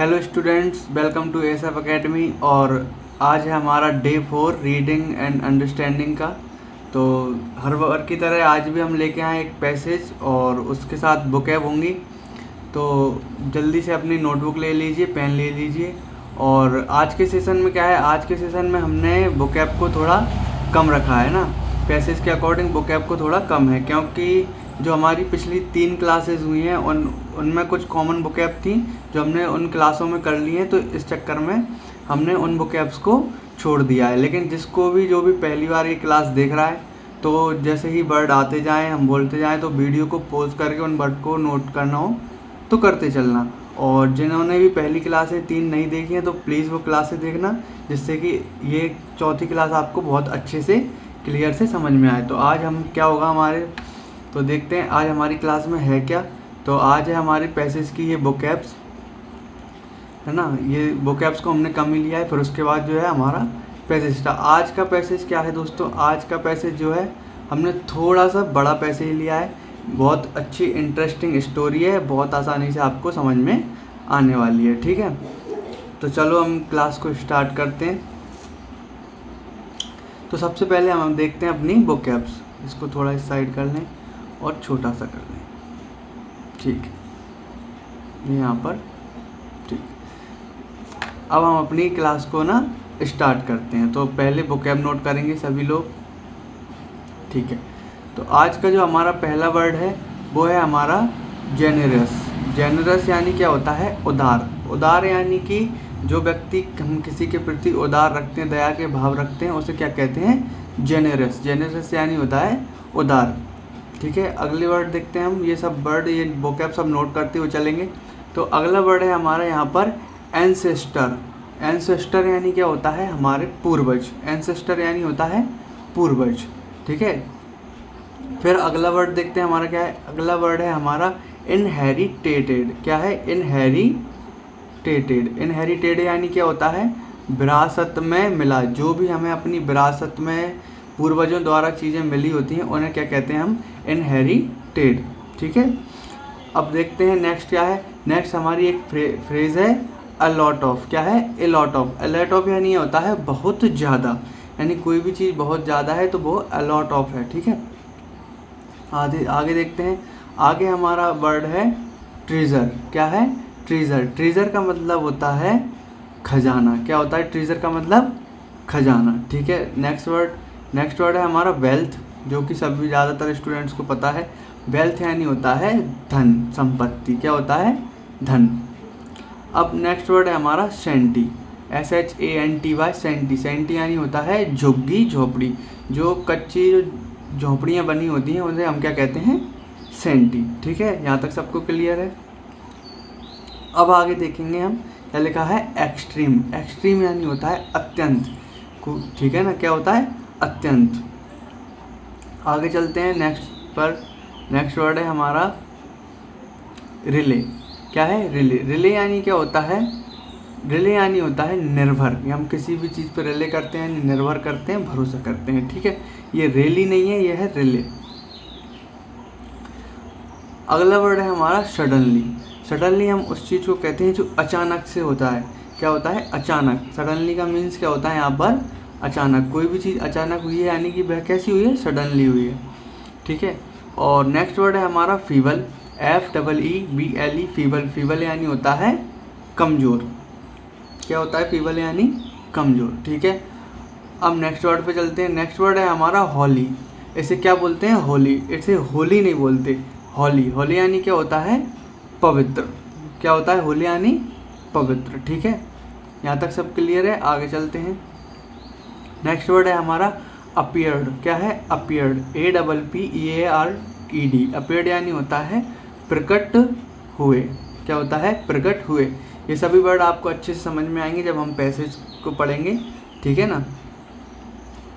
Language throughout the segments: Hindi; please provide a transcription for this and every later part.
Hello students, welcome to S F academy. और आज है हमारा डे 4 रीडिंग एंड अंडरस्टैंडिंग का। तो हर बार की तरह आज भी हम लेके आए एक पैसेज और उसके साथ बुकैब होंगी। तो जल्दी से अपनी नोटबुक ले लीजिए, पेन ले लीजिए। और आज के सेशन में क्या है, आज के सेशन में हमने बुकैब को थोड़ा कम रखा है ना, पैसेज के अकॉर्डिंग बुकैब को थोड़ा कम है, क्योंकि जो हमारी पिछली 3 क्लासेस हुई हैं उनमें कुछ कॉमन बुकैब थी जो हमने उन क्लासों में कर ली हैं। तो इस चक्कर में हमने उन बुकैब्स को छोड़ दिया है। लेकिन जो भी पहली बार ये क्लास देख रहा है, तो जैसे ही वर्ड आते जाएं, हम बोलते जाएं, तो वीडियो को पॉज करके उन वर्ड को नोट करना हो तो करते चलना। और जिन्होंने भी पहली क्लासें 3 नहीं देखी हैं तो प्लीज़ वो क्लासें देखना, जिससे कि ये चौथी क्लास आपको बहुत अच्छे से क्लियर से समझ में आए। तो आज हम क्या होगा हमारे, तो देखते हैं आज हमारी क्लास में है क्या। तो आज है हमारे पैसेज की ये बुकैब्स, है ना। ये बुकैब्स को हमने कम ही लिया है, फिर उसके बाद जो है हमारा पैसेज था। आज का पैसेज क्या है दोस्तों, आज का पैसेज जो है हमने थोड़ा सा बड़ा पैसेज लिया है। बहुत अच्छी इंटरेस्टिंग स्टोरी है, बहुत आसानी से आपको समझ में आने वाली है, ठीक है। तो चलो हम क्लास को स्टार्ट करते हैं। तो सबसे पहले हम देखते हैं अपनी बुकैब्स। इसको थोड़ा इस साइड कर लें और छोटा सा कर लें, ठीक है, यहाँ पर, ठीक। अब हम अपनी क्लास को ना स्टार्ट करते हैं। तो पहले बुकैब नोट करेंगे सभी लोग, ठीक है। तो आज का जो हमारा पहला वर्ड है वो है हमारा जेनरस। जेनरस यानी क्या होता है, उदार। उदार यानी कि जो व्यक्ति हम किसी के प्रति उदार रखते हैं, दया के भाव रखते हैं, उसे क्या कहते हैं, जेनरस। जेनरस यानी होता है उदार, ठीक है। अगले वर्ड देखते हैं हम। ये सब वर्ड, ये वोकैब सब नोट करते हुए चलेंगे। तो अगला वर्ड है हमारा यहाँ पर एंसेस्टर। एंसेस्टर यानी क्या होता है, हमारे पूर्वज। एंसेस्टर यानी होता है पूर्वज, ठीक है। फिर अगला वर्ड देखते हैं हमारा क्या है। अगला वर्ड है हमारा इनहेरिटेटेड। क्या है, इनहेरिटेटेड। इनहेरिटेड यानी क्या होता है, विरासत में मिला। जो भी हमें अपनी विरासत में पूर्वजों द्वारा चीज़ें मिली होती हैं उन्हें क्या कहते हैं हम, इनहेरिटेड, ठीक है। अब देखते हैं नेक्स्ट क्या है। नेक्स्ट हमारी एक फ्रेज है अ लॉट ऑफ। क्या है, a lot of. A lot of यानी होता है बहुत ज़्यादा, यानी कोई भी चीज़ बहुत ज़्यादा है तो वो अ लॉट ऑफ है, ठीक है। आगे देखते हैं। आगे हमारा वर्ड है ट्रेजर। क्या है, ट्रेजर। ट्रेजर का मतलब होता है खजाना। क्या होता है, ट्रेजर का मतलब खजाना, ठीक है। नेक्स्ट वर्ड है हमारा वेल्थ, जो कि सभी ज़्यादातर स्टूडेंट्स को पता है। वेल्थ यानी होता है धन, संपत्ति। क्या होता है, धन। अब नेक्स्ट वर्ड है हमारा सेंटी। SHANTY, senti. सेंटी यानी होता है झुग्गी झोपड़ी। जो कच्ची झोपड़ियाँ बनी होती हैं उन्हें हम क्या कहते हैं, सेंटी, ठीक है। यहाँ तक सबको क्लियर है। अब आगे देखेंगे हम, क्या लिखा है, एक्सट्रीम। एक्सट्रीम यानी होता है अत्यंत, ठीक है ना। क्या होता है, अत्यंत। आगे चलते हैं नेक्स्ट वर्ड है हमारा रिले। क्या है, रिले। रिले यानी क्या होता है, रिले यानी होता है निर्भर। ये हम किसी भी चीज़ पर रिले करते हैं, निर्भर करते हैं, भरोसा करते हैं, ठीक है। ये रेली नहीं है, ये है रिले। अगला वर्ड है हमारा सडनली। सडनली हम उस चीज़ को कहते हैं जो अचानक से होता है। क्या होता है, अचानक। सडनली का मीन्स क्या होता है यहाँ पर, अचानक। कोई भी चीज़ अचानक हुई है यानी कि वह कैसी हुई है, सडनली हुई है, ठीक है। और नेक्स्ट वर्ड है हमारा फीबल। FEEBLE, feeble. फीबल यानी होता है कमज़ोर। क्या होता है, फीबल यानी कमज़ोर, ठीक है। अब नेक्स्ट वर्ड पे चलते हैं। नेक्स्ट वर्ड है हमारा हॉली। इसे क्या बोलते हैं, होली। इसे होली नहीं बोलते, हॉली। हॉली यानी क्या होता है, पवित्र। क्या होता है, होली यानी पवित्र, ठीक है। यहाँ तक सब क्लियर है। आगे चलते हैं। नेक्स्ट वर्ड है हमारा अपीयर्ड। क्या है, अपीयर्ड। APPEARED। अपीयर्ड यानी होता है प्रकट हुए। क्या होता है, प्रकट हुए। ये सभी वर्ड आपको अच्छे से समझ में आएंगे जब हम पैसेज को पढ़ेंगे, ठीक है ना।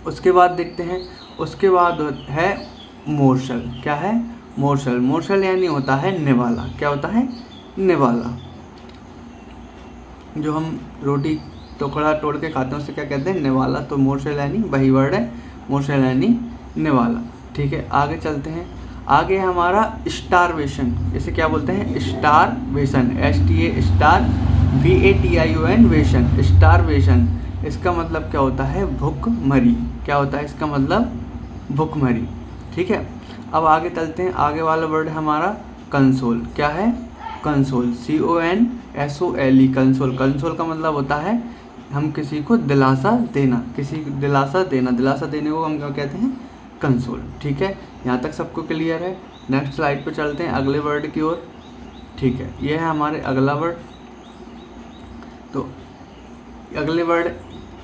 उसके बाद देखते हैं, उसके बाद है मोर्शल। क्या है, मोर्शल। मोर्शल यानी होता है निवाला। क्या होता है, निवाला। जो हम रोटी टुकड़ा तोड़ के खाते हैं उसे क्या कहते हैं, निवाला। तो मोर्शल यानी वही वर्ड है, मोर्शल यानी निवाला, ठीक है। आगे चलते हैं। आगे हमारा स्टारवेशन। इसे क्या बोलते हैं, स्टारवेशन। STA VATION वेशन, स्टारवेशन, इसका मतलब क्या होता है? भूखमरी। क्या होता है इसका मतलब? भूखमरी। ठीक है, अब आगे चलते हैं। आगे वाला वर्ड है हमारा कंसोल। क्या है? Console, CONSOLE, console. कंसोल का मतलब होता है हम किसी को दिलासा देना, किसी को दिलासा देना, दिलासा देने को हम क्या कहते हैं? कंसोल। ठीक है, यहाँ तक सबको क्लियर है? नेक्स्ट स्लाइड पे चलते हैं अगले वर्ड की ओर। ठीक है, ये है हमारे अगला वर्ड। तो अगले वर्ड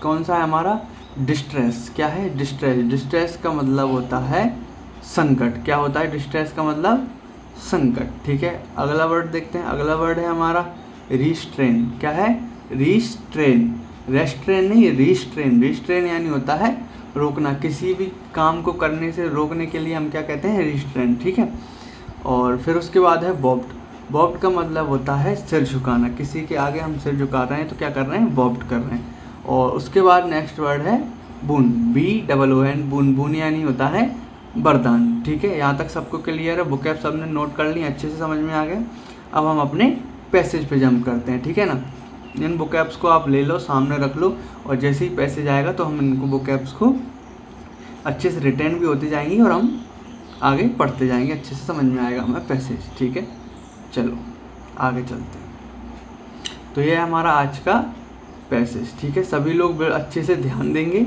कौन सा है हमारा? डिस्ट्रेस। क्या है? डिस्ट्रेस। डिस्ट्रेस का मतलब होता है संकट। क्या होता है डिस्ट्रेस का मतलब? संकट। ठीक है, अगला वर्ड देखते हैं। अगला वर्ड है हमारा रिस्ट्रेन। क्या है? रिस्ट्रेन, रेस्ट्रेन नहीं, रिस्ट्रेन। रिस्ट्रेन यानी होता है रोकना, किसी भी काम को करने से रोकने के लिए हम क्या कहते हैं? रिस्ट्रेन। ठीक है, और फिर उसके बाद है बॉब्ड। बॉब्ड का मतलब होता है सिर झुकाना, किसी के आगे हम सिर झुका रहे हैं तो क्या कर रहे हैं? बॉब्ड कर रहे हैं। और उसके बाद नेक्स्ट वर्ड है बून, BOON, बून। बून यानी होता है वरदान। ठीक है, यहाँ तक सबको क्लियर है? बुकैब सबने नोट कर ली, अच्छे से समझ में आ गया। अब हम अपने पैसेज पे जंप करते हैं। ठीक है ना, इन बुकैब्स को आप ले लो, सामने रख लो, और जैसे ही पैसेज आएगा तो हम इनको बुकैब्स को अच्छे से रिटेन भी होती जाएंगी और हम आगे पढ़ते जाएंगे, अच्छे से समझ में आएगा हमें पैसेज। ठीक है, चलो आगे चलते हैं। तो ये है हमारा आज का पैसेज। ठीक है, सभी लोग अच्छे से ध्यान देंगे।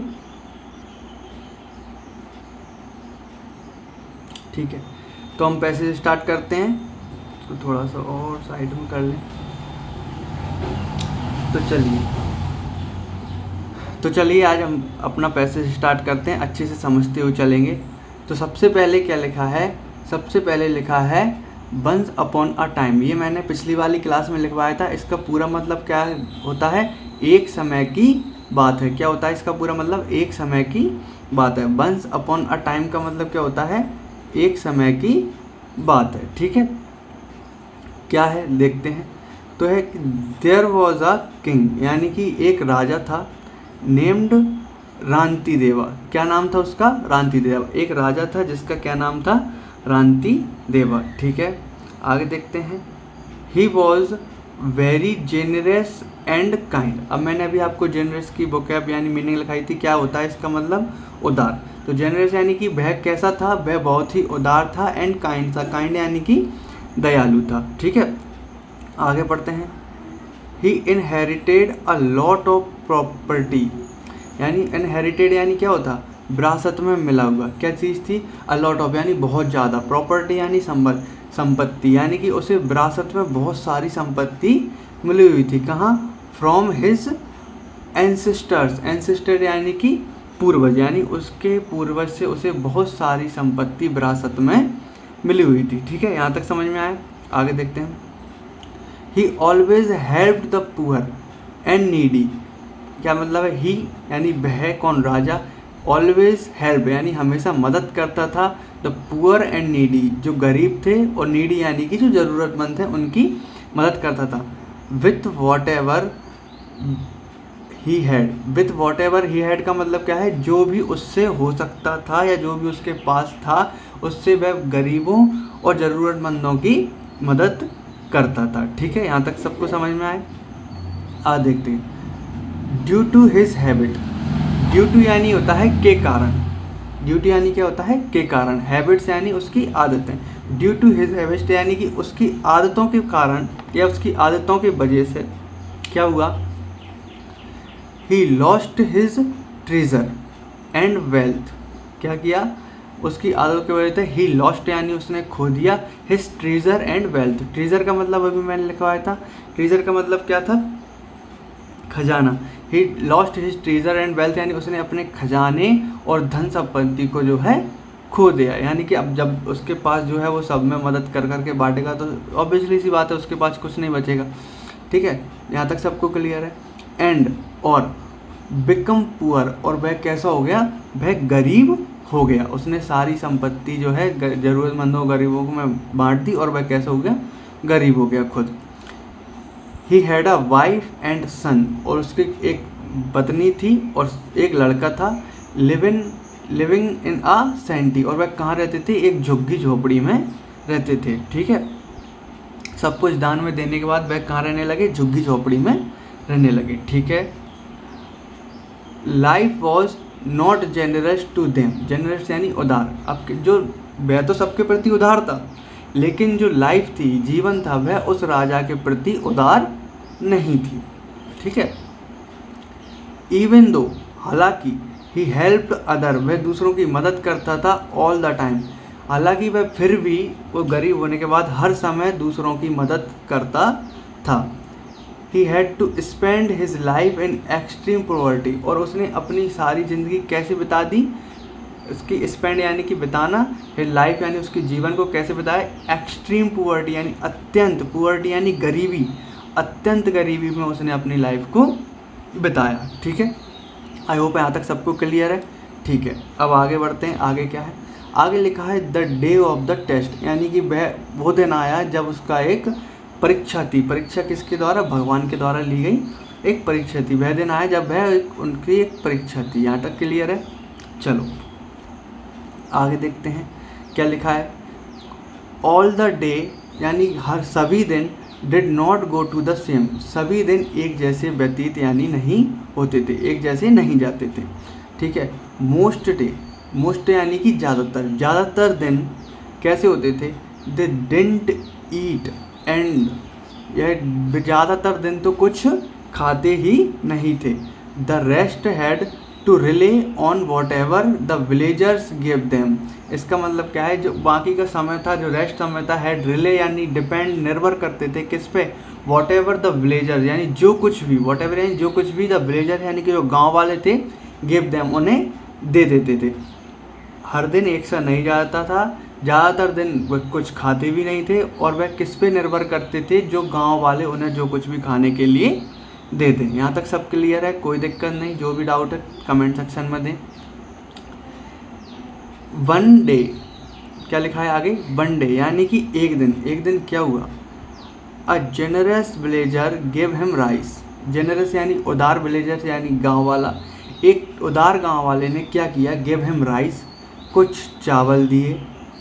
ठीक है, तो हम पैसेज स्टार्ट करते हैं। इसको थोड़ा सा और साइड में कर लें। तो चलिए आज हम अपना पैसेज स्टार्ट करते हैं, अच्छे से समझते हुए चलेंगे। तो सबसे पहले क्या लिखा है? सबसे पहले लिखा है वंस अपॉन अ टाइम। ये मैंने पिछली वाली क्लास में लिखवाया था। इसका पूरा मतलब क्या होता है? एक समय की बात है। क्या होता है इसका पूरा मतलब? एक समय की बात है। वंस अपॉन अ टाइम का मतलब क्या होता है? एक समय की बात है। ठीक है, क्या है देखते हैं। तो है देयर वॉज अ किंग, यानी कि एक राजा था, नेम्ड रांति देवा। क्या नाम था उसका? रांति देवा। एक राजा था जिसका क्या नाम था? रांति देवा। ठीक है, आगे देखते हैं। He was very generous and kind. अब मैंने अभी आपको जेनरस की वोकैब यानी मीनिंग लिखाई थी। क्या होता है इसका मतलब? उदार। तो जेनरस यानी कि वह कैसा था? वह बहुत ही उदार था। एंड काइंड था, काइंड यानी कि दयालु था। ठीक है, आगे पढ़ते हैं। He inherited a lot of property, यानी इनहेरिटेड यानी क्या होता? विरासत में मिला हुआ। क्या चीज़ थी? अ लॉट ऑफ यानी बहुत ज़्यादा, प्रॉपर्टी यानी संपत्ति, यानी कि उसे विरासत में बहुत सारी संपत्ति मिली हुई थी। कहाँ? From his ancestors. एंसेस्टर यानी कि पूर्वज, यानी उसके पूर्वज से उसे बहुत सारी संपत्ति विरासत में मिली हुई थी। ठीक है, यहाँ तक समझ में आया? आगे देखते हैं। ही always helped the poor and needy. क्या मतलब है? ही यानी वह, कौन? राजा। ऑलवेज हेल्प यानी हमेशा मदद करता था। द पुअर एंड नीडी, जो गरीब थे, और नीडी यानी कि जो ज़रूरतमंद थे उनकी मदद करता था। With what ever he had. With what ever he had का मतलब क्या है? जो भी उससे हो सकता था या जो भी उसके पास था, उससे वह गरीबों और ज़रूरतमंदों की मदद करता था। ठीक है, यहाँ तक सबको समझ में आए? आ देखते हैं। Due to his habit. Due to यानी होता है के कारण। ड्यू टू यानी क्या होता है? के कारण। हैबिट्स यानी उसकी आदतें। ड्यू टू हिज हैबिट्स यानी कि उसकी आदतों के कारण या उसकी आदतों की वजह से क्या हुआ? He lost his treasure and wealth. क्या किया? उसकी आदतों की वजह से ही लॉस्ट यानी उसने खो दिया, his treasure and wealth. Treasure का मतलब अभी मैंने लिखवाया था। ट्रेजर का मतलब क्या था? खजाना। He lost his treasure and wealth यानी उसने अपने खजाने और धन संपत्ति को जो है खो दिया। यानी कि अब जब उसके पास जो है वो सब में मदद कर करके बांटेगा तो ऑब्वियसली सी बात है उसके पास कुछ नहीं बचेगा। ठीक है, यहाँ तक सबको क्लियर है? एंड और बिकम पुअर, और वह कैसा हो गया? वह गरीब हो गया। उसने सारी संपत्ति जो है ज़रूरतमंदों गरीबों को में बांट दी और वह कैसा हो गया? गरीब हो गया खुद। He had a wife and son, और उसकी एक पत्नी थी और एक लड़का था। लिविंग इन अ सेंटी, और वह कहाँ रहते थे? एक झुग्गी झोपड़ी में रहते थे। ठीक है, सब कुछ दान में देने के बाद वह कहाँ रहने लगे, झुग्गी झोपड़ी में रहने लगे। ठीक है। Life was not generous to them, generous यानी उदार। अब जो वह तो सबके प्रति उदार था, लेकिन जो लाइफ थी, जीवन था, वह उस राजा के प्रति उदार नहीं थी। ठीक है। इवन दो, हालांकि, ही हेल्प्ड अदर, वह दूसरों की मदद करता था ऑल द टाइम, हालांकि वह फिर भी वो गरीब होने के बाद हर समय दूसरों की मदद करता था। He had to spend his life in extreme poverty, और उसने अपनी सारी ज़िंदगी कैसे बिता दी, उसकी स्पेंड यानी कि बिताना, हिज लाइफ यानी उसके जीवन को कैसे बिताया, एक्सट्रीम पॉवर्टी यानी अत्यंत, पॉवर्टी यानी गरीबी, अत्यंत गरीबी में उसने अपनी लाइफ को बिताया। ठीक है। आई होप यहाँ तक सबको क्लियर है। ठीक है। अब आगे बढ़ते हैं। आगे क्या है, आगे लिखा है the day of the test, यानी कि वह वो दिन आया जब उसका एक परीक्षा थी। परीक्षा किसके द्वारा, भगवान के द्वारा ली गई एक परीक्षा थी। वह दिन आया जब वह उनकी एक परीक्षा थी। यहाँ तक क्लियर है। चलो आगे देखते हैं क्या लिखा है। ऑल द डे यानी हर सभी दिन, did not go to the same, सभी दिन एक जैसे व्यतीत यानी नहीं होते थे, एक जैसे नहीं जाते थे। ठीक है। मोस्ट डे, मोस्ट यानी कि ज़्यादातर, ज़्यादातर दिन कैसे होते थे, दे डिडंट ईट एंड, यह ज़्यादातर दिन तो कुछ खाते ही नहीं थे। The rest had to rely on whatever the villagers give them, इसका मतलब क्या है, जो बाकी का समय था, जो रेस्ट समय था, हैड रिले यानी डिपेंड, निर्भर करते थे किस पे, वॉट एवर द विलेजर यानी जो कुछ भी, वॉट एवर यानी जो कुछ भी, द विलेजर यानी कि जो गाँव वाले थे, गिव देम उन्हें दे देते थे। हर दिन एक सा नहीं जाता था, ज़्यादातर दिन वह कुछ खाते भी नहीं थे, और वह किस पे निर्भर करते थे, जो गांव वाले उन्हें जो कुछ भी खाने के लिए दे दें। यहाँ तक सब क्लियर है, कोई दिक्कत नहीं। जो भी डाउट है कमेंट सेक्शन में दें। वन डे, क्या लिखा है आगे, वन डे यानी कि एक दिन। एक दिन क्या हुआ, अ generous villager give him rice, generous यानी उदार, विलेजर यानी गाँव वाला, एक उदार गाँव वाले ने क्या किया, गिव हिम राइस, कुछ चावल दिए,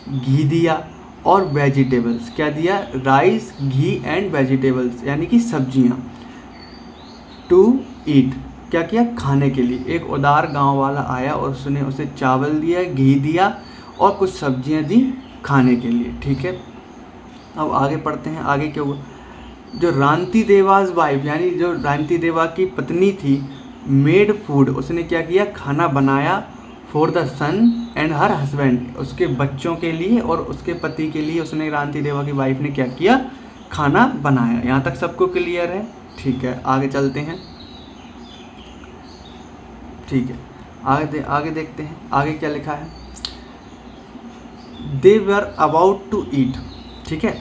घी दिया, और वेजिटेबल्स, क्या दिया, राइस, घी एंड वेजिटेबल्स यानी कि सब्जियां, टू ईट, क्या किया, खाने के लिए। एक उदार गांव वाला आया और उसने उसे चावल दिया, घी दिया और कुछ सब्जियां दी खाने के लिए। ठीक है। अब आगे पढ़ते हैं। आगे क्या हुआ, जो रांति देवाज वाइफ यानी जो रांति देवा की पत्नी थी, मेड फूड, उसने क्या किया, खाना बनाया, for the son and her husband, उसके बच्चों के लिए और उसके पति के लिए उसने, रांति देवा की वाइफ ने क्या किया, खाना बनाया। यहाँ तक सबको क्लियर है। ठीक है। आगे चलते हैं। ठीक है। आगे देखते हैं। आगे क्या लिखा है, दे वर अबाउट टू ईट। ठीक है।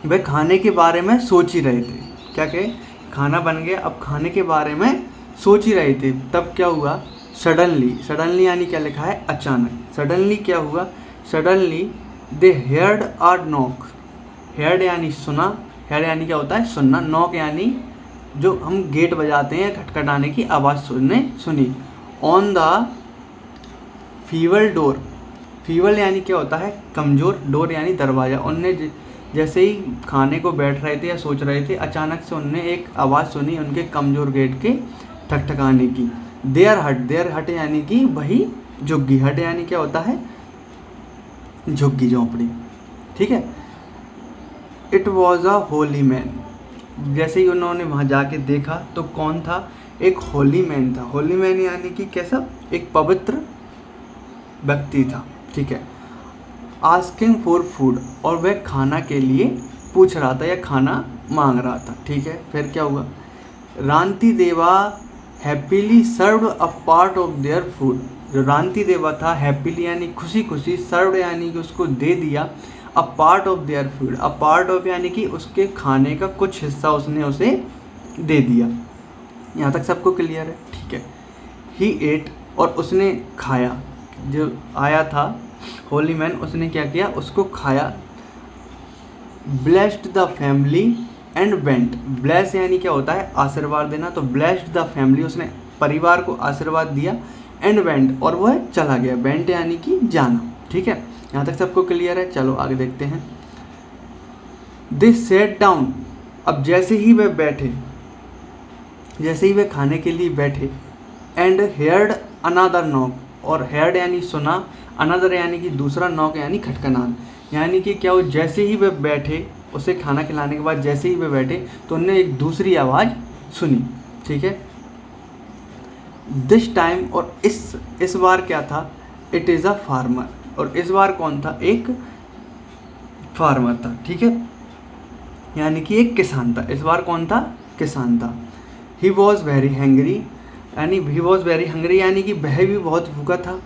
वे खाने के बारे में सोच ही रहे थे, क्या कहे, खाना बन गया, अब खाने के बारे में सोच ही रहे थे। तब क्या हुआ, सडनली, सडनली यानी क्या लिखा है, अचानक। सडनली क्या हुआ, suddenly they heard a knock, heard यानी सुना, हेयर्ड यानी क्या होता है, सुनना, नॉक यानी जो हम गेट बजाते हैं, खटखटाने की आवाज़ सुनी, ऑन द फीवल डोर, फीवल यानी क्या होता है, कमज़ोर, डोर यानी दरवाज़ा। उनने जैसे ही खाने को बैठ रहे थे या सोच रहे थे, अचानक से उनने एक आवाज़ सुनी उनके कमज़ोर गेट के ठकठकाने की। देयर हट यानी कि वही झुग्गी, हट यानी क्या होता है, झुग्गी झोंपड़ी। ठीक है। It was a Holi man, जैसे ही उन्होंने वहाँ जाके देखा तो कौन था, एक होली मैन था। होली मैन यानी कि कैसा, एक पवित्र व्यक्ति था। ठीक है। आस्किंग फॉर फूड, और वह खाना के लिए पूछ रहा था या खाना मांग रहा था। ठीक है। फिर क्या हुआ, रांति देवा happily served a part of their food, जो रांति देवा था, हैप्पीली यानी खुशी खुशी, सर्व्ड यानी कि उसको दे दिया, a part of their food, a part of यानी कि उसके खाने का कुछ हिस्सा उसने उसे दे दिया। यहाँ तक सबको क्लियर है। ठीक है। ही एट, और उसने खाया, जो आया था होली मैन, उसने क्या किया, उसको खाया। Blessed the family and went, bless यानी क्या होता है, आशीर्वाद देना, तो ब्लेस्ड द फैमिली, उसने परिवार को आशीर्वाद दिया, एंड वेंट, और वह चला गया, वेंट यानी कि जाना। ठीक है। यहाँ तक सबको क्लियर है। चलो आगे देखते हैं। दे सेट डाउन, अब जैसे ही वे बैठे, जैसे ही वे खाने के लिए बैठे, एंड हेयर्ड अनदर नॉक, और हेयर्ड यानी सुना, अनदर यानी कि दूसरा, नॉक यानी खटखनान, यानी कि क्या हो, जैसे ही वे बैठे, उसे खाना खिलाने के बाद जैसे ही वे बैठे तो उन्होंने एक दूसरी आवाज़ सुनी, ठीक है। दिस टाइम, और इस बार क्या था, इट इज़ अ फार्मर, और इस बार कौन था, एक फार्मर था, ठीक है, यानी कि एक किसान था, इस बार कौन था, किसान था। ही वॉज वेरी हैंग्री, यानी कि वह भी बहुत भूखा था,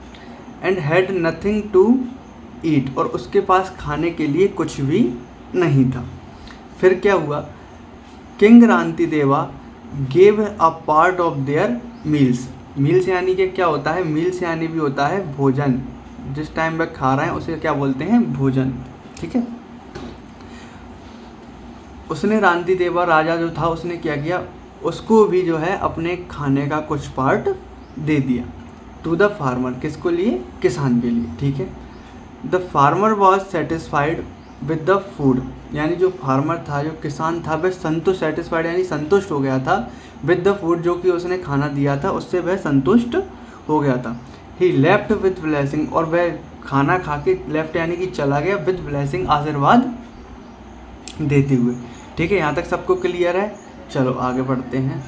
and had nothing to eat, और उसके पास खाने के लिए कुछ भी नहीं था। फिर क्या हुआ, किंग रांति देवा gave a part of their meals, meals यानी कि क्या होता है, मील्स यानी भी होता है भोजन, जिस टाइम वह खा रहे हैं उसे क्या बोलते हैं, भोजन, ठीक है। उसने रांति देवा राजा जो था उसने क्या किया, उसको भी जो है अपने खाने का कुछ पार्ट दे दिया, टू द फार्मर, किसको लिए, किसान के लिए, ठीक है। The farmer was satisfied with the food, यानी जो फार्मर था, जो किसान था, वह संतुष्ट, सेटिस्फाइड यानी संतुष्ट हो गया था, विद द फूड, जो कि उसने खाना दिया था उससे वह संतुष्ट हो गया था। ही लेफ्ट विद ब्लेसिंग, और वह खाना खा के लेफ्ट यानी कि चला गया, विद ब्लेसिंग, आशीर्वाद देते हुए, ठीक है। यहाँ तक सबको क्लियर है, चलो आगे बढ़ते हैं।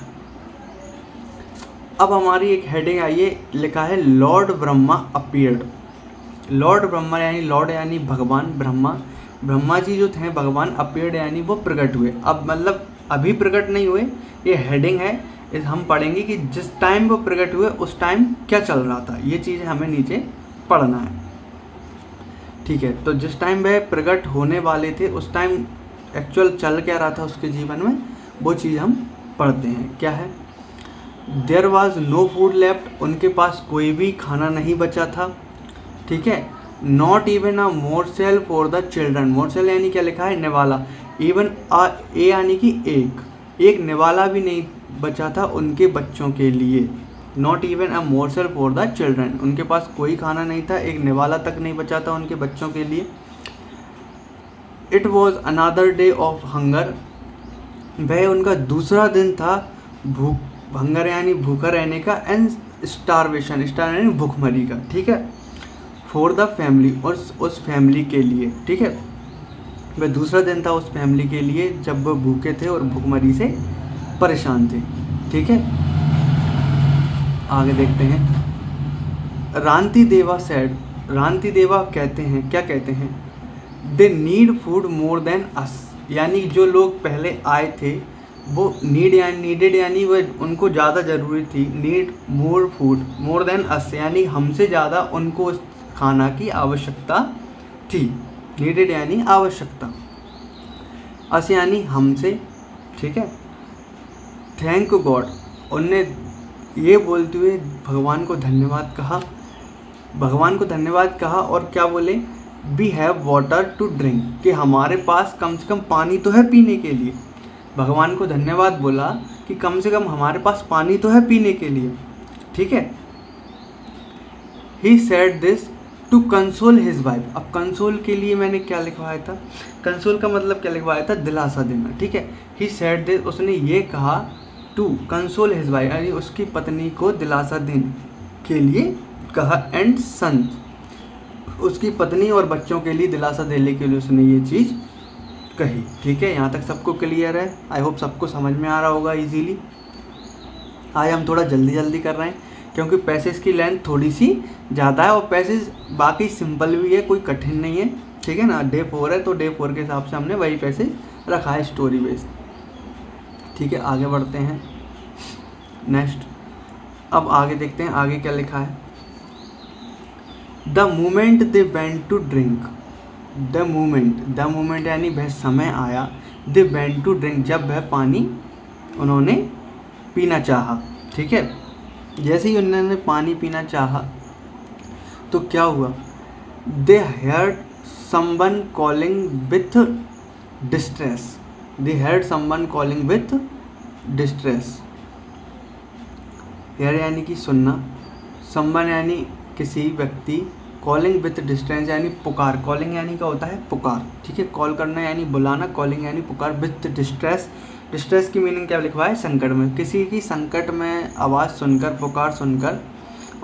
अब हमारी एक हेडिंग आई है, लिखा है Lord Brahma appeared, Lord Brahma यानी लॉर्ड यानी भगवान, ब्रह्मा जी जो थे भगवान, अपीयर्ड यानी वो प्रकट हुए, अब मतलब अभी प्रकट नहीं हुए, ये हेडिंग है, इस हम पढ़ेंगे कि जिस टाइम वो प्रकट हुए उस टाइम क्या चल रहा था, ये चीज़ हमें नीचे पढ़ना है, ठीक है। तो जिस टाइम वह प्रकट होने वाले थे उस टाइम एक्चुअल चल क्या रहा था उसके जीवन में, वो चीज़ हम पढ़ते हैं। क्या है, there was no food left, उनके पास कोई भी खाना नहीं बचा था, ठीक है। Not even a morsel for the children, morsel यानी क्या लिखा है, निवाला, इवन अ ए यानी कि एक निवाला भी नहीं बचा था उनके बच्चों के लिए, not even a morsel for the children, उनके पास कोई खाना नहीं था, एक निवाला तक नहीं बचा था उनके बच्चों के लिए। It was another day of hunger, वह उनका दूसरा दिन था हंगर यानी भूखा रहने का, एंड स्टारवेशन, स्टार यानी भूखमरी का, ठीक है, फॉर द फैमिली, और उस फैमिली के लिए, ठीक है, वह दूसरा दिन था उस फैमिली के लिए जब वह भूखे थे और भूखमरी से परेशान थे, ठीक है। आगे देखते हैं। रांति देवा सेड, रांति देवा कहते हैं, क्या कहते हैं, they need food more than us, यानी जो लोग पहले आए थे वो नीडेड यानी वह उनको ज़्यादा ज़रूरी थी, need more food more than us, यानी हमसे ज़्यादा उनको खाना की आवश्यकता थी, नीडेड यानी आवश्यकता, अस यानी हमसे, ठीक है। थैंक गॉड, उनने ये बोलते हुए भगवान को धन्यवाद कहा, और क्या बोले, we have water to drink, कि हमारे पास कम से कम पानी तो है पीने के लिए, भगवान को धन्यवाद बोला कि कम से कम हमारे पास पानी तो है पीने के लिए, ठीक है। He said this to console his wife, अब कंसोल के लिए मैंने क्या लिखवाया था, कंसोल का मतलब क्या लिखवाया था, दिलासा देना, ठीक है। ही सेड दिस, उसने ये कहा, टू कंसोल हिज वाइफ यानी उसकी पत्नी को दिलासा देने के लिए कहा, एंड सन, उसकी पत्नी और बच्चों के लिए दिलासा देने के लिए उसने ये चीज़ कही, ठीक है। यहाँ तक सबको क्लियर है, आई होप सबको समझ में आ रहा होगा इजीली। आज हम थोड़ा जल्दी कर रहे हैं क्योंकि पैसेज की लेंथ थोड़ी सी ज़्यादा है, और पैसेज बाकी सिंपल भी है, कोई कठिन नहीं है, ठीक है ना। डे 4 है तो डे 4 के हिसाब से हमने वही पैसेज रखा है, स्टोरी बेस्ड, ठीक है। आगे बढ़ते हैं नेक्स्ट, अब आगे देखते हैं आगे क्या लिखा है। The moment they went to drink, the moment यानी वह समय आया, दे वेंट टू ड्रिंक, जब वह पानी उन्होंने पीना चाहा, ठीक है। जैसे ही उन्होंने पानी पीना चाहा तो क्या हुआ, they heard someone calling with distress, they heard someone calling with distress, hear यानी कि सुनना, समवन यानी किसी व्यक्ति, कॉलिंग विथ डिस्टेंस यानी पुकार, कॉलिंग यानी क्या होता है पुकार, ठीक है, कॉल करना यानी बुलाना, कॉलिंग यानी पुकार, विथ डिस्ट्रेस, डिस्ट्रेस की मीनिंग क्या लिखवा है संकट में, किसी की संकट में आवाज़ सुनकर, पुकार सुनकर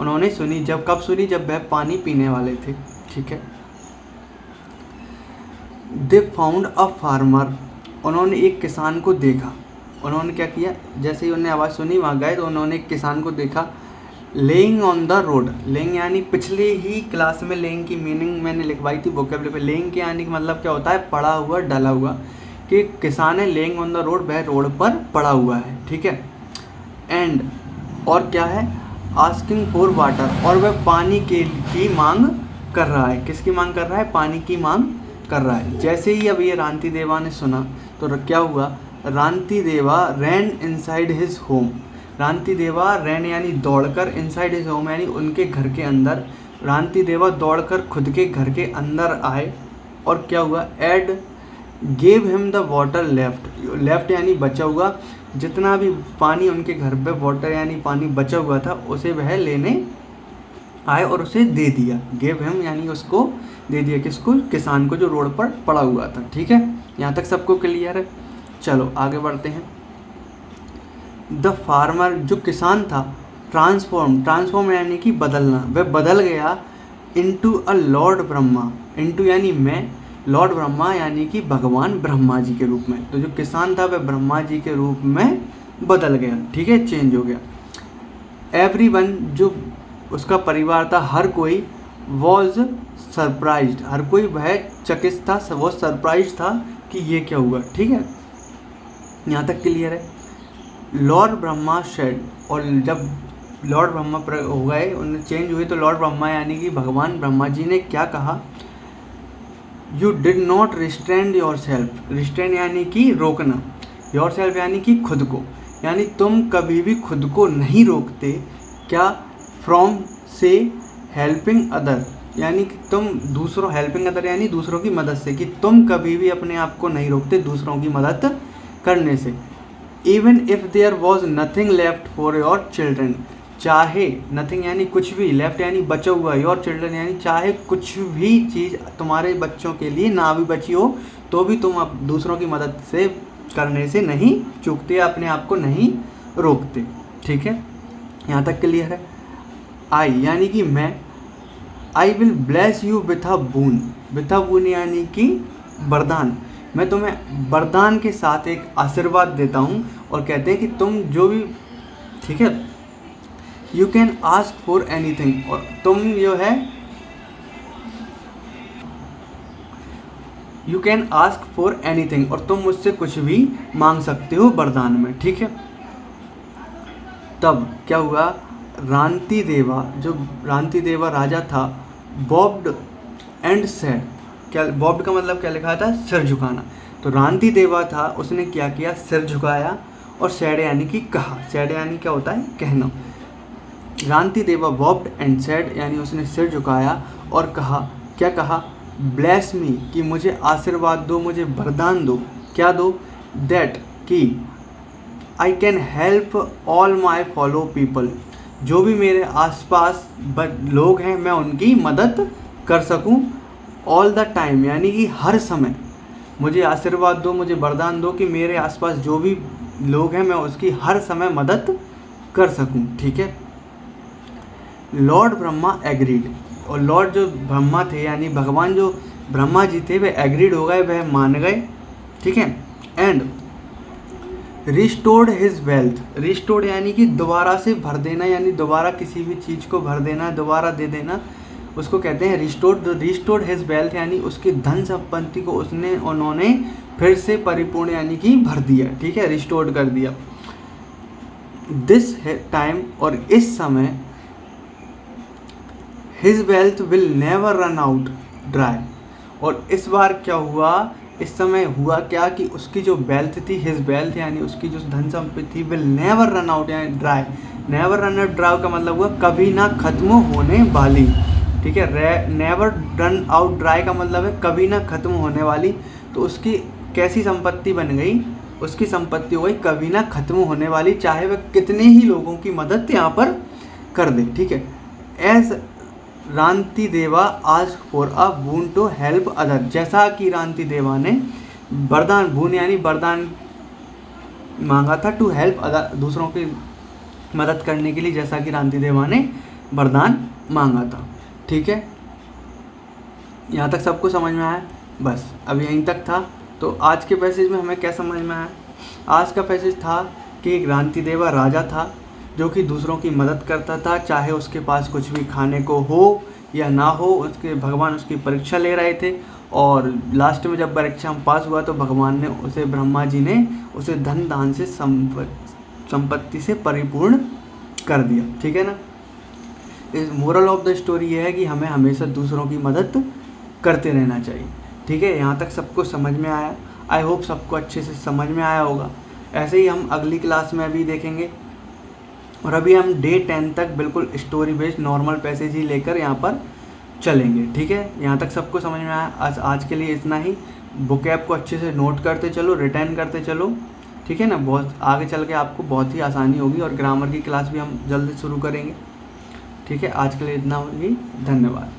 उन्होंने सुनी, जब कब सुनी, जब वह पानी पीने वाले थे, ठीक है। दे फाउंड अ फार्मर, उन्होंने एक किसान को देखा, उन्होंने क्या किया, जैसे ही उन्होंने आवाज़ सुनी वहाँ गए तो उन्होंने एक किसान को देखा, laying on the road, laying यानी पिछले ही क्लास में लेइंग की मीनिंग मैंने लिखवाई थी वोकैबुलरी पे, लेइंग के यानी कि मतलब क्या होता है पड़ा हुआ, डला हुआ, कि किसान है लेइंग ऑन द रोड, वह रोड पर पड़ा हुआ है, ठीक है। एंड और क्या है, आस्किंग फॉर वाटर, और वह पानी की मांग कर रहा है, किसकी मांग कर रहा है, पानी की मांग कर रहा है। जैसे ही अब ये रांति देवा ने सुना तो क्या हुआ, रांति देवा रैन इनसाइड हिज होम, रांति देवा रैन यानी दौड़कर, इनसाइड हिज होम यानी उनके घर के अंदर, रांति देवा दौड़कर खुद के घर के अंदर आए, और क्या हुआ, and gave him the water left, left यानी बचा हुआ, जितना भी पानी उनके घर पे वाटर यानी पानी बचा हुआ था उसे वह लेने आए और उसे दे दिया, गेव हिम यानी उसको दे दिया, किसको, किसान को जो रोड पर पड़ा हुआ था, ठीक है। यहाँ तक सबको क्लियर है, चलो आगे बढ़ते हैं। द फार्मर, जो किसान था, ट्रांसफॉर्म, ट्रांसफॉर्म यानी कि बदलना, वह बदल गया into a Lord Brahma, into यानी मैं, लॉर्ड ब्रह्मा यानी कि भगवान ब्रह्मा जी के रूप में, तो जो किसान था वह ब्रह्मा जी के रूप में बदल गया, ठीक है, चेंज हो गया। एवरीवन, जो उसका परिवार था, हर कोई, वॉज सरप्राइज्ड, हर कोई वह चकित था, वो सरप्राइज था कि ये क्या हुआ, ठीक है, यहाँ तक क्लियर है। लॉर्ड ब्रह्मा शेड, और जब लॉर्ड ब्रह्मा हो गए, उन्हें चेंज हुए, तो लॉर्ड ब्रह्मा यानी कि भगवान ब्रह्मा जी ने क्या कहा, you did not restrain your self, restrain यानी कि रोकना, योर सेल्फ यानी कि खुद को, यानी तुम कभी भी खुद को नहीं रोकते, क्या, फ्रॉम से हेल्पिंग अदर, यानी कि तुम दूसरों, हेल्पिंग अदर यानी दूसरों की मदद से, कि तुम कभी भी अपने आप को नहीं रोकते दूसरों की मदद करने से। Even if there was nothing left for your children, चाहे, नथिंग यानी कुछ भी, लेफ्ट यानी बचा हुआ, योर चिल्ड्रन यानी चाहे कुछ भी चीज़ तुम्हारे बच्चों के लिए ना भी बची हो तो भी तुम अब दूसरों की मदद से करने से नहीं चूकते, अपने आप को नहीं रोकते, ठीक है, यहाँ तक क्लियर है। आई यानी कि मैं, I will bless you with a boon, with a boon यानी कि वरदान, मैं तुम्हें वरदान के साथ एक आशीर्वाद देता हूँ, और कहते हैं कि तुम जो भी, ठीक है, you can ask for anything, और तुम जो है you can ask for anything, और तुम मुझसे कुछ भी मांग सकते हो वरदान में, ठीक है। तब क्या हुआ, रांति देवा, जो रांति देवा राजा था, बॉब्ड एंड सेड, क्या बॉब्ड का मतलब क्या लिखा था, सिर झुकाना, तो रांति देवा था, उसने क्या किया, सिर झुकाया, और सैड यानी कि कहा, सैड यानी क्या होता है, कहना, रांति देवा बॉब्ड एंड सैड यानी उसने सिर झुकाया और कहा, क्या कहा, ब्लेस मी, कि मुझे आशीर्वाद दो, मुझे वरदान दो, क्या दो, दैट, कि I can help all my follow people, जो भी मेरे आसपास लोग हैं मैं उनकी मदद कर सकूं, ऑल द टाइम यानी कि हर समय, मुझे आशीर्वाद दो, मुझे वरदान दो कि मेरे आसपास जो भी लोग हैं मैं उसकी हर समय मदद कर सकूं, ठीक है। लॉर्ड ब्रह्मा एग्रीड, और लॉर्ड जो ब्रह्मा थे यानी भगवान जो ब्रह्मा जी थे वे एग्रीड हो गए, वह मान गए, ठीक है। And restored his wealth, restored यानी कि दोबारा से भर देना, यानी दोबारा किसी भी चीज़ को भर देना, दोबारा दे देना, उसको कहते हैं रिस्टोर्ड। रिस्टोर्ड हिज वेल्थ यानी उसकी धन संपत्ति को उन्होंने फिर से परिपूर्ण यानी कि भर दिया, ठीक है, रिस्टोर्ड कर दिया। दिस टाइम, और इस समय, his wealth will never run out dry, और इस बार क्या हुआ, इस समय हुआ क्या कि उसकी जो वेल्थ थी, हिज वेल्थ यानी उसकी जो धन संपत्ति थी, विल नेवर रन आउट यानी dry, never run out dry का मतलब हुआ कभी ना खत्म होने वाली, ठीक है। नेवर रन आउट ड्राई का मतलब है कभी ना खत्म होने वाली, तो उसकी कैसी संपत्ति बन गई, उसकी संपत्ति हो गई कभी ना खत्म होने वाली, चाहे वह कितने ही लोगों की मदद यहाँ पर कर दे, ठीक है। As Rantideva ask for a boon to help other, जैसा कि रांति देवा ने वरदान, बून यानी वरदान मांगा था, टू हेल्प अदर, दूसरों की मदद करने के लिए, जैसा कि रांति देवा ने वरदान मांगा था। ठीक है, यहाँ तक सबको समझ में आया? बस अब यहीं तक था। तो आज के पैसेज में हमें क्या समझ में आया? आज का पैसेज था कि एक रांति देवा राजा था जो कि दूसरों की मदद करता था, चाहे उसके पास कुछ भी खाने को हो या ना हो। उसके भगवान उसकी परीक्षा ले रहे थे और लास्ट में जब परीक्षा में पास हुआ तो भगवान ने उसे, ब्रह्मा जी ने उसे धन दान से संपत्ति से परिपूर्ण कर दिया। ठीक है ना? इस मोरल ऑफ द स्टोरी ये है कि हमें हमेशा दूसरों की मदद करते रहना चाहिए। ठीक है, यहाँ तक सबको समझ में आया? आई होप सबको अच्छे से समझ में आया होगा। ऐसे ही हम अगली क्लास में अभी देखेंगे और अभी हम डे 10 तक बिल्कुल स्टोरी बेस्ड नॉर्मल पैसेज ही लेकर यहाँ पर चलेंगे। ठीक है, यहाँ तक सबको समझ में आया? आज के लिए इतना ही। बुकैप को अच्छे से नोट करते चलो, रिटर्न करते चलो। ठीक है ना? बहुत आगे चल के आपको बहुत ही आसानी होगी और ग्रामर की क्लास भी हम जल्दी शुरू करेंगे। ठीक है, आज के लिए इतना ही। धन्यवाद।